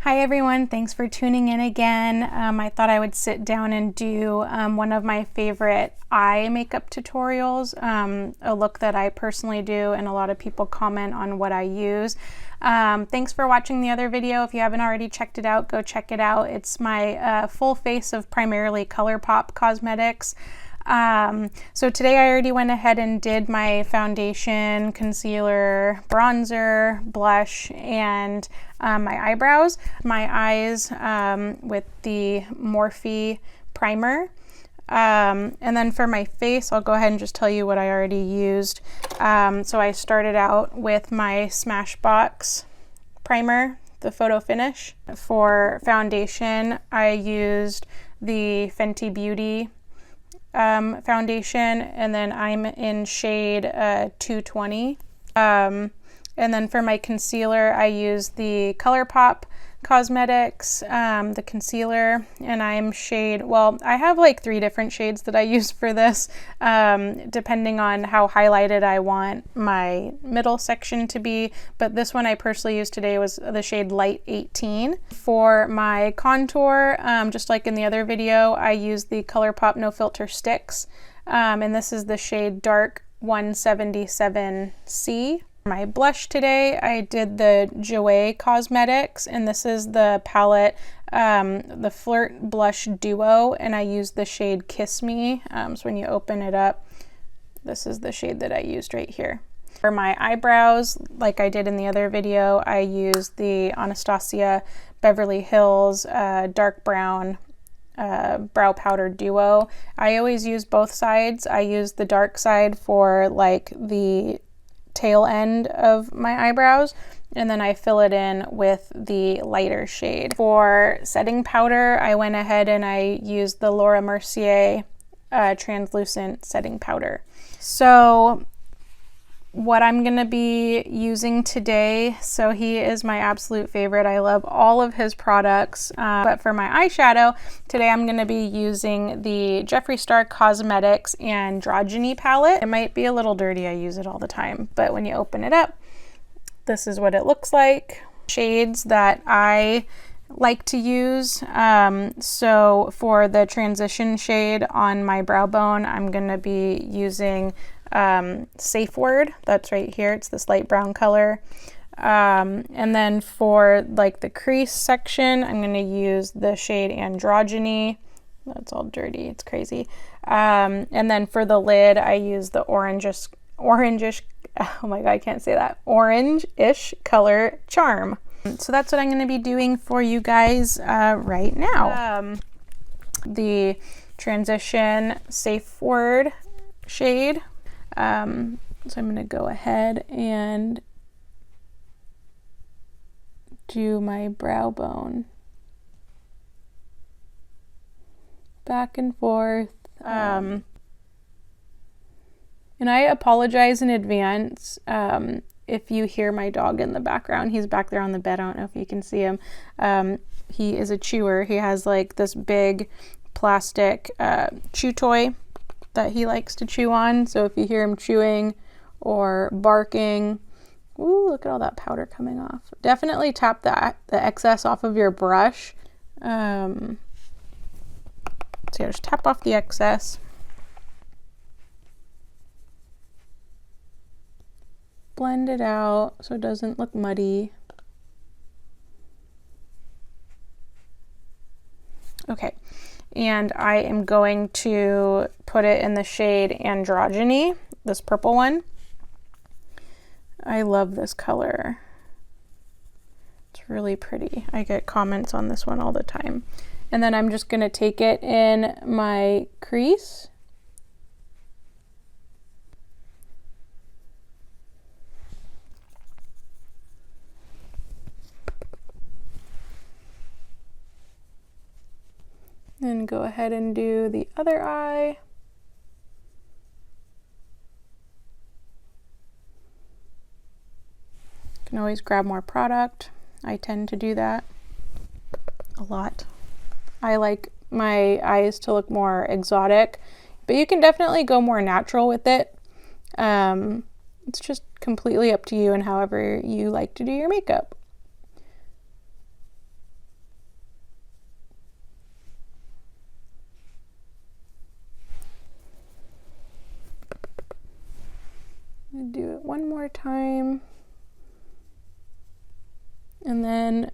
Hi everyone, thanks for tuning in again. I thought I would sit down and do one of my favorite eye makeup tutorials, a look that I personally do and a lot of people comment on what I use. Thanks for watching the other video. If you haven't already checked it out, go check it out. It's my full face of primarily ColourPop cosmetics. So today I already went ahead and did my foundation, concealer, bronzer, blush, and my eyebrows. My eyes with the Morphe primer. And then for my face, I'll go ahead and just tell you what I already used. So I started out with my Smashbox primer, the Photo Finish. For foundation, I used the Fenty Beauty foundation, and then I'm in shade 220. And then for my concealer, I use the ColourPop Cosmetics, the concealer, and I'm shade, well, I have like 3 different shades that I use for this, depending on how highlighted I want my middle section to be, but this one I personally used today was the shade Light 18. For my contour, just like in the other video, I used the ColourPop No Filter Sticks, and this is the shade Dark 177C. My blush today, I did the Jouer Cosmetics, and this is the palette, the Flirt Blush Duo, and I used the shade Kiss Me. So when you open it up, this is the shade that I used right here. For my eyebrows, like I did in the other video, I used the Anastasia Beverly Hills Dark Brown Brow Powder Duo. I always use both sides. I use the dark side for like the tail end of my eyebrows, and then I fill it in with the lighter shade. For setting powder, I went ahead and I used the Laura Mercier translucent setting powder. So what I'm gonna be using today, so he is my absolute favorite. I love all of his products, but for my eyeshadow, today I'm gonna be using the Jeffree Star Cosmetics Androgyny palette. It might be a little dirty, I use it all the time, but when you open it up, this is what it looks like. Shades that I like to use. So for the transition shade on my brow bone, I'm gonna be using Safeword, that's right here, it's this light brown color, and then for like the crease section, I'm going to use the shade Androgyny. That's all dirty, it's crazy. And then for the lid, I use the orangish, oh my god, I can't say that, orange-ish color Charm. So that's what I'm going to be doing for you guys right now. The transition Safeword shade. So I'm going to go ahead and do my brow bone. Back and forth. And I apologize in advance if you hear my dog in the background. He's back there on the bed. I don't know if you can see him. He is a chewer. He has like this big plastic chew toy that he likes to chew on. So if you hear him chewing or barking, ooh, look at all that powder coming off. Definitely tap the excess off of your brush. So yeah, just tap off the excess. Blend it out so it doesn't look muddy. Okay. And I am going to put it in the shade Androgyny, this purple one. I love this color. It's really pretty. I get comments on this one all the time. And then I'm just going to take it in my crease. And go ahead and do the other eye. You can always grab more product. I tend to do that a lot. I like my eyes to look more exotic, but you can definitely go more natural with it. It's just completely up to you and however you like to do your makeup. more time. And then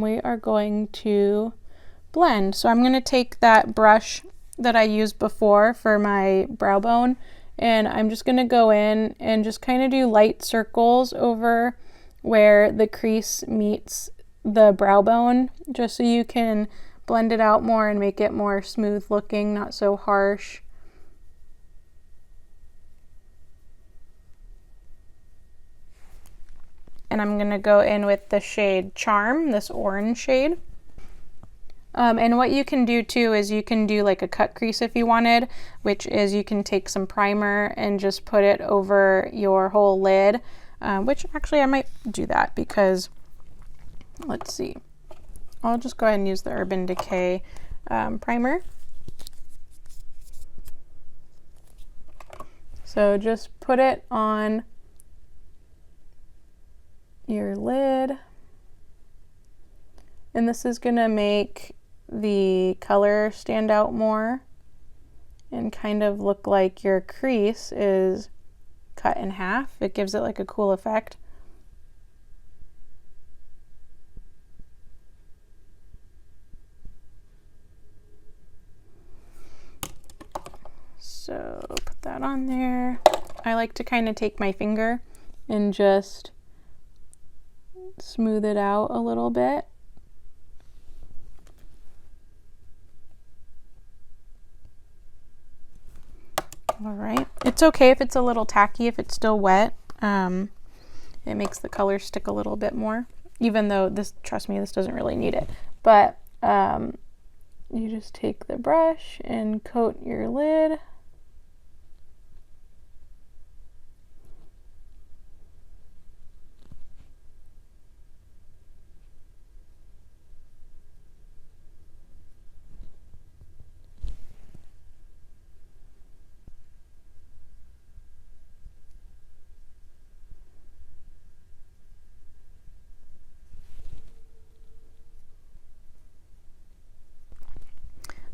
we are going to blend. So I'm going to take that brush that I used before for my brow bone, and I'm just going to go in and just kind of do light circles over where the crease meets the brow bone, just so you can blend it out more and make it more smooth looking, not so harsh. And I'm going to go in with the shade Charm, this orange shade. And what you can do too is you can do like a cut crease if you wanted, which is you can take some primer and just put it over your whole lid, which actually I might do that because, let's see, I'll just go ahead and use the Urban Decay primer. So just put it on your lid, and this is going to make the color stand out more and kind of look like your crease is cut in half. It gives it like a cool effect. So put that on there. I like to kind of take my finger and just smooth it out a little bit. All right, it's okay if it's a little tacky, if it's still wet. It makes the color stick a little bit more, even though this, trust me, this doesn't really need it. But you just take the brush and coat your lid.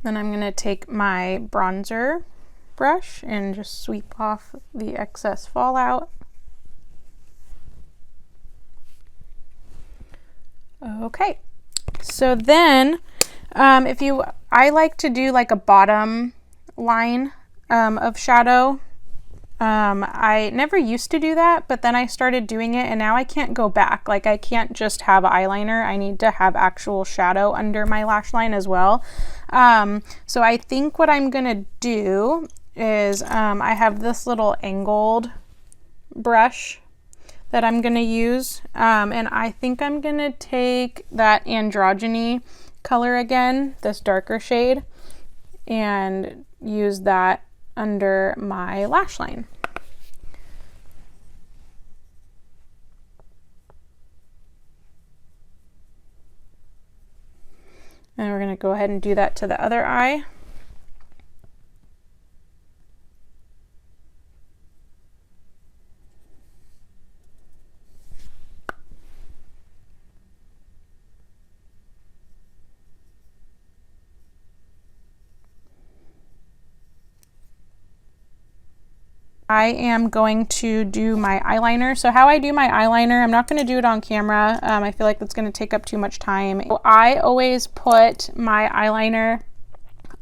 Then I'm going to take my bronzer brush and just sweep off the excess fallout. Okay, so then I like to do like a bottom line of shadow. I never used to do that, but then I started doing it and now I can't go back. Like I can't just have eyeliner. I need to have actual shadow under my lash line as well. So I think what I'm gonna do is I have this little angled brush that I'm gonna use, and I think I'm gonna take that Androgyny color again, this darker shade, and use that under my lash line. And we're going to go ahead and do that to the other eye. I am going to do my eyeliner. So how I do my eyeliner, I'm not going to do it on camera. I feel like that's going to take up too much time. I always put my eyeliner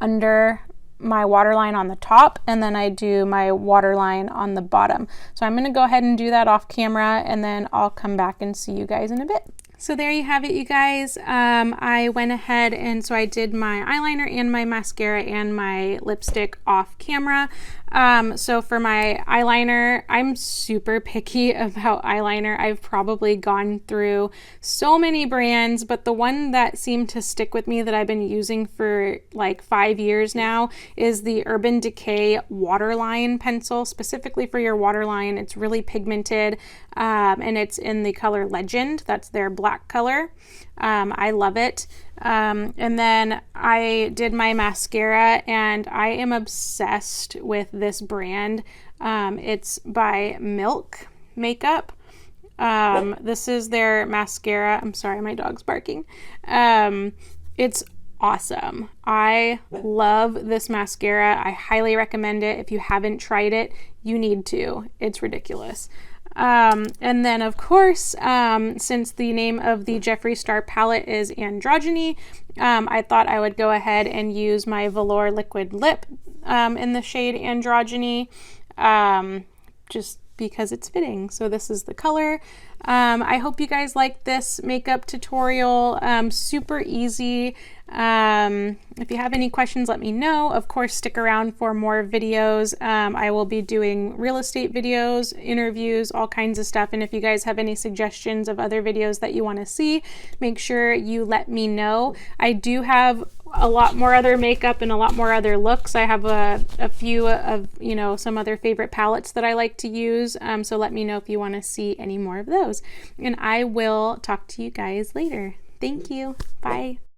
under my waterline on the top, and then I do my waterline on the bottom. So I'm going to go ahead and do that off camera, and then I'll come back and see you guys in a bit. So there you have it, you guys. I went ahead and so I did my eyeliner and my mascara and my lipstick off camera. So for my eyeliner, I'm super picky about eyeliner. I've probably gone through so many brands, but the one that seemed to stick with me that I've been using for like 5 years now is the Urban Decay Waterline pencil, specifically for your waterline. It's really pigmented, and it's in the color Legend. That's their black color. I love it. And then I did my mascara, and I am obsessed with this brand. It's by Milk Makeup. This is their mascara. I'm sorry, my dog's barking. It's awesome. I love this mascara. I highly recommend it. If you haven't tried it, you need to. It's ridiculous. And then of course, since the name of the Jeffree Star palette is Androgyny, I thought I would go ahead and use my Velour liquid lip in the shade Androgyny, just because it's fitting. So this is the color. I hope you guys like this makeup tutorial. Super easy. If you have any questions, let me know. Of course, stick around for more videos. I will be doing real estate videos, interviews, all kinds of stuff. And if you guys have any suggestions of other videos that you want to see, make sure you let me know. I do have a lot more other makeup and a lot more other looks. I have a few of, you know, some other favorite palettes that I like to use. So let me know if you want to see any more of those. And I will talk to you guys later. Thank you. Bye.